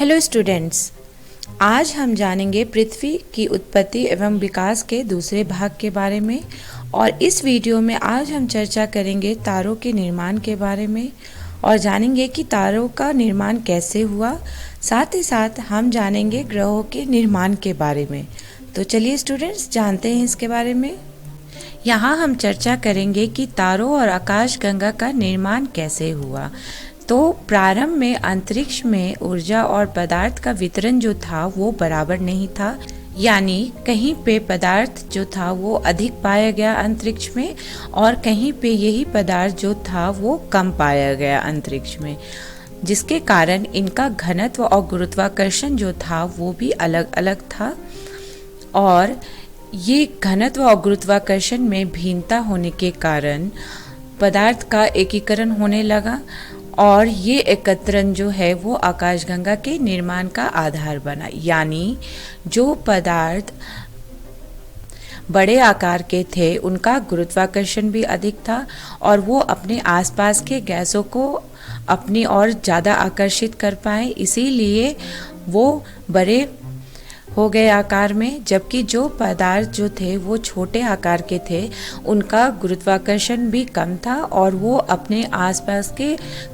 Hello students, आज हम जानेंगे पृथ्वी की उत्पत्ति एवं विकास के दूसरे भाग के बारे में। और इस वीडियो में आज हम चर्चा करेंगे तारों के निर्माण के बारे में और जानेंगे कि तारों का निर्माण कैसे हुआ। साथ ही साथ हम जानेंगे ग्रहों के निर्माण के बारे में। तो चलिए स्टूडेंट्स, जानते हैं इसके बारे में। यहाँ हम चर्चा करेंगे कि तारों और आकाशगंगा का निर्माण कैसे हुआ। तो प्रारंभ में अंतरिक्ष में ऊर्जा और पदार्थ का वितरण जो था वो बराबर नहीं था, यानी कहीं पे पदार्थ जो था वो अधिक पाया गया अंतरिक्ष में और कहीं पे यही पदार्थ जो था वो कम पाया गया अंतरिक्ष में, जिसके कारण इनका घनत्व और गुरुत्वाकर्षण जो था वो भी अलग अलग था। और ये घनत्व और गुरुत्वाकर्षण में भिन्नता होने के कारण पदार्थ का एकीकरण होने लगा और ये एकत्रण जो है वो आकाशगंगा के निर्माण का आधार बना। यानी जो पदार्थ बड़े आकार के थे उनका गुरुत्वाकर्षण भी अधिक था और वो अपने आसपास के गैसों को अपनी ओर ज़्यादा आकर्षित कर पाए, इसीलिए वो बड़े हो गए आकार में। जबकि जो पदार्थ जो थे वो छोटे आकार के थे, उनका गुरुत्वाकर्षण भी कम था और वो अपने आसपास के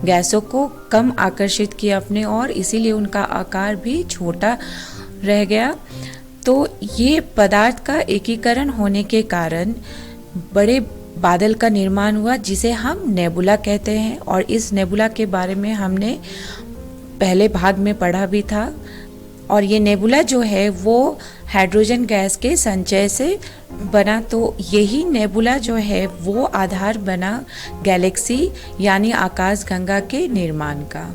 गैसों को कम आकर्षित किया अपने और, इसीलिए उनका आकार भी छोटा रह गया। तो ये पदार्थ का एकीकरण होने के कारण बड़े बादल का निर्माण हुआ, जिसे हम नेबुला कहते हैं। और इस नेबुला के बारे में हमने पहले भाग में पढ़ा भी था। और ये नेबुला जो है वो हाइड्रोजन गैस के संचय से बना। तो यही नेबुला जो है वो आधार बना गैलेक्सी यानी आकाशगंगा के निर्माण का।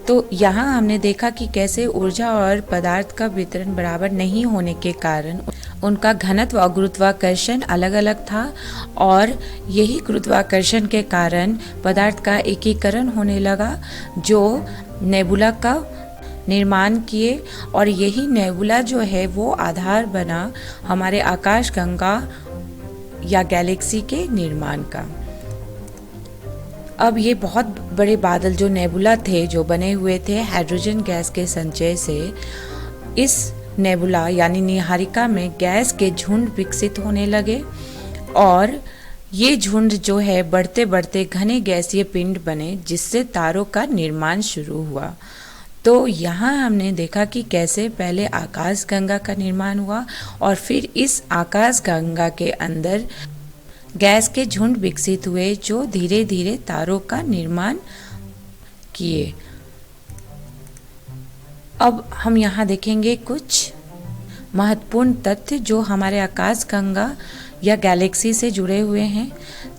तो यहाँ हमने देखा कि कैसे ऊर्जा और पदार्थ का वितरण बराबर नहीं होने के कारण उनका घनत्व और गुरुत्वाकर्षण अलग अलग था और यही गुरुत्वाकर्षण के कारण पदार्थ का एकीकरण होने लगा जो नेबुला का निर्माण किए। और यही नेबुला जो है वो आधार बना हमारे आकाशगंगा या गैलेक्सी के निर्माण का। अब ये बहुत बड़े बादल जो नेबुला थे, जो बने हुए थे हाइड्रोजन गैस के संचय से, इस नेबुला यानी नीहारिका में गैस के झुंड विकसित होने लगे और ये झुंड जो है बढ़ते बढ़ते घने गैसीय पिंड बने, जिससे तारों का निर्माण शुरू हुआ। तो यहाँ हमने देखा कि कैसे पहले आकाशगंगा का निर्माण हुआ और फिर इस आकाशगंगा के अंदर गैस के झुंड विकसित हुए जो धीरे धीरे तारों का निर्माण किए। अब हम यहाँ देखेंगे कुछ महत्वपूर्ण तथ्य जो हमारे आकाशगंगा या गैलेक्सी से जुड़े हुए हैं।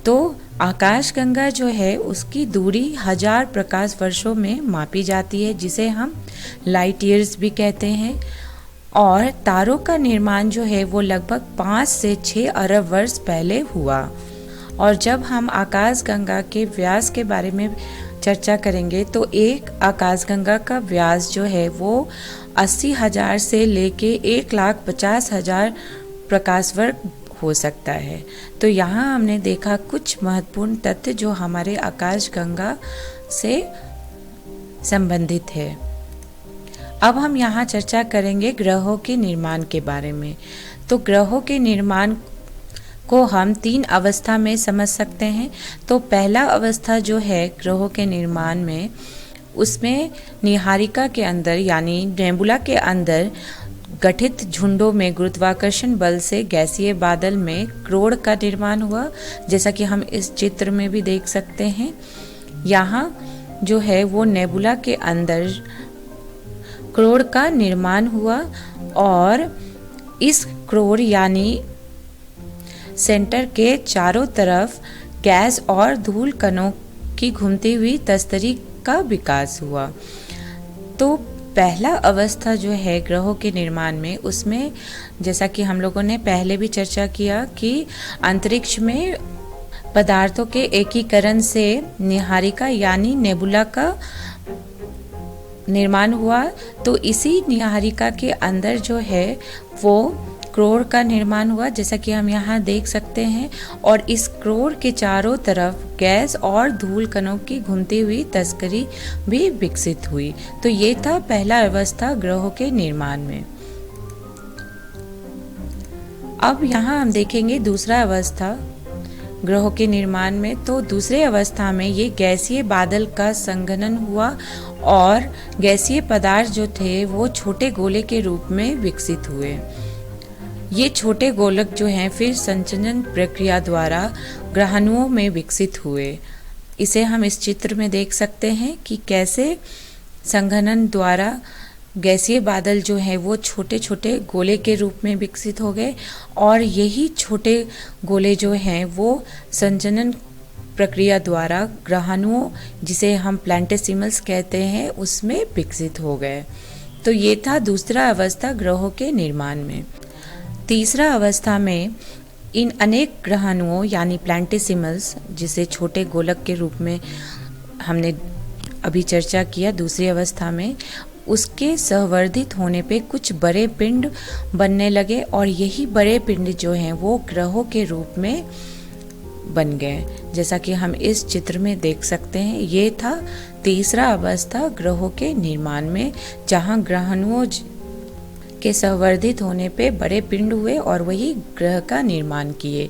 तो आकाशगंगा जो है उसकी दूरी 1000 प्रकाश वर्षों में मापी जाती है, जिसे हम लाइट ईयर्स भी कहते हैं। और तारों का निर्माण जो है वो लगभग 5 से 6 अरब वर्ष पहले हुआ। और जब हम आकाशगंगा के व्यास के बारे में चर्चा करेंगे तो एक आकाशगंगा का व्यास जो है वो 80,000 से लेके 1,50,000 प्रकाश वर्ष हो सकता है। तो यहाँ हमने देखा कुछ महत्वपूर्ण तथ्य जो हमारे आकाशगंगा से संबंधित है। अब हम यहाँ चर्चा करेंगे ग्रहों के निर्माण के बारे में। तो ग्रहों के निर्माण को हम 3 अवस्था में समझ सकते हैं। तो पहला अवस्था जो है ग्रहों के निर्माण में, उसमें नीहारिका के अंदर यानी नेबुला के अंदर गठित झुंडों में गुरुत्वाकर्षण बल से गैसीय बादल में क्रोड का निर्माण हुआ, जैसा कि हम इस चित्र में भी देख सकते हैं। यहाँ जो है वो नेबुला के अंदर क्रोड का निर्माण हुआ और इस क्रोड यानी सेंटर के चारों तरफ गैस और धूल कणों की घूमती हुई तस्तरी का विकास हुआ। तो पहला अवस्था जो है ग्रहों के निर्माण में, उसमें जैसा कि हम लोगों ने पहले भी चर्चा किया कि अंतरिक्ष में पदार्थों के एकीकरण से नीहारिका यानी नेबुला का निर्माण हुआ। तो इसी नीहारिका के अंदर जो है वो क्रोर का निर्माण हुआ, जैसा कि हम यहाँ देख सकते हैं। और इस क्रोर के चारों तरफ गैस और धूल कणों की घूमती हुई तस्करी भी विकसित हुई। तो ये था पहला अवस्था ग्रहों के निर्माण में। अब यहाँ हम देखेंगे दूसरा अवस्था ग्रहों के निर्माण में। तो दूसरे अवस्था में ये गैसीय बादल का संघनन हुआ और गैसीय पदार्थ जो थे वो छोटे गोले के रूप में विकसित हुए। ये छोटे गोलक जो हैं फिर संचलन प्रक्रिया द्वारा ग्रहाणुओं में विकसित हुए। इसे हम इस चित्र में देख सकते हैं कि कैसे संघनन द्वारा गैसीय बादल जो है वो छोटे छोटे गोले के रूप में विकसित हो गए और यही छोटे गोले जो हैं वो संचलन प्रक्रिया द्वारा ग्रहाणुओं, जिसे हम प्लैनेटेसिमल्स कहते हैं, उसमें विकसित हो गए। तो ये था दूसरा अवस्था ग्रहों के निर्माण में। तीसरा अवस्था में इन अनेक ग्रहाणुओं यानी प्लैनेटेसिमल्स, जिसे छोटे गोलक के रूप में हमने अभी चर्चा किया दूसरी अवस्था में, उसके सहवर्धित होने पे कुछ बड़े पिंड बनने लगे और यही बड़े पिंड जो हैं वो ग्रहों के रूप में बन गए, जैसा कि हम इस चित्र में देख सकते हैं। ये था तीसरा अवस्था ग्रहों के निर्माण में, जहां ग्रहाणुओं के संवर्धित होने पे बड़े पिंड हुए और वही ग्रह का निर्माण किए।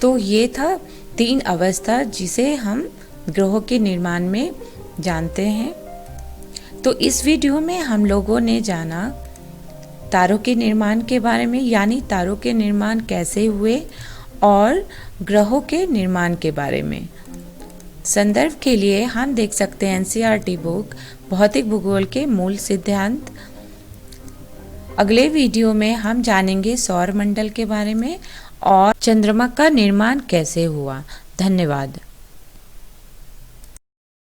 तो ये था 3 अवस्था जिसे हम ग्रहों के निर्माण में जानते हैं। तो इस वीडियो में हम लोगों ने जाना तारों के निर्माण के बारे में, यानी तारों के निर्माण कैसे हुए, और ग्रहों के निर्माण के बारे में। संदर्भ के लिए हम देख सकते हैं एनसीईआरटी बुक भौतिक भूगोल के मूल सिद्धांत। अगले वीडियो में हम जानेंगे सौर मंडल के बारे में और चंद्रमा का निर्माण कैसे हुआ। धन्यवाद।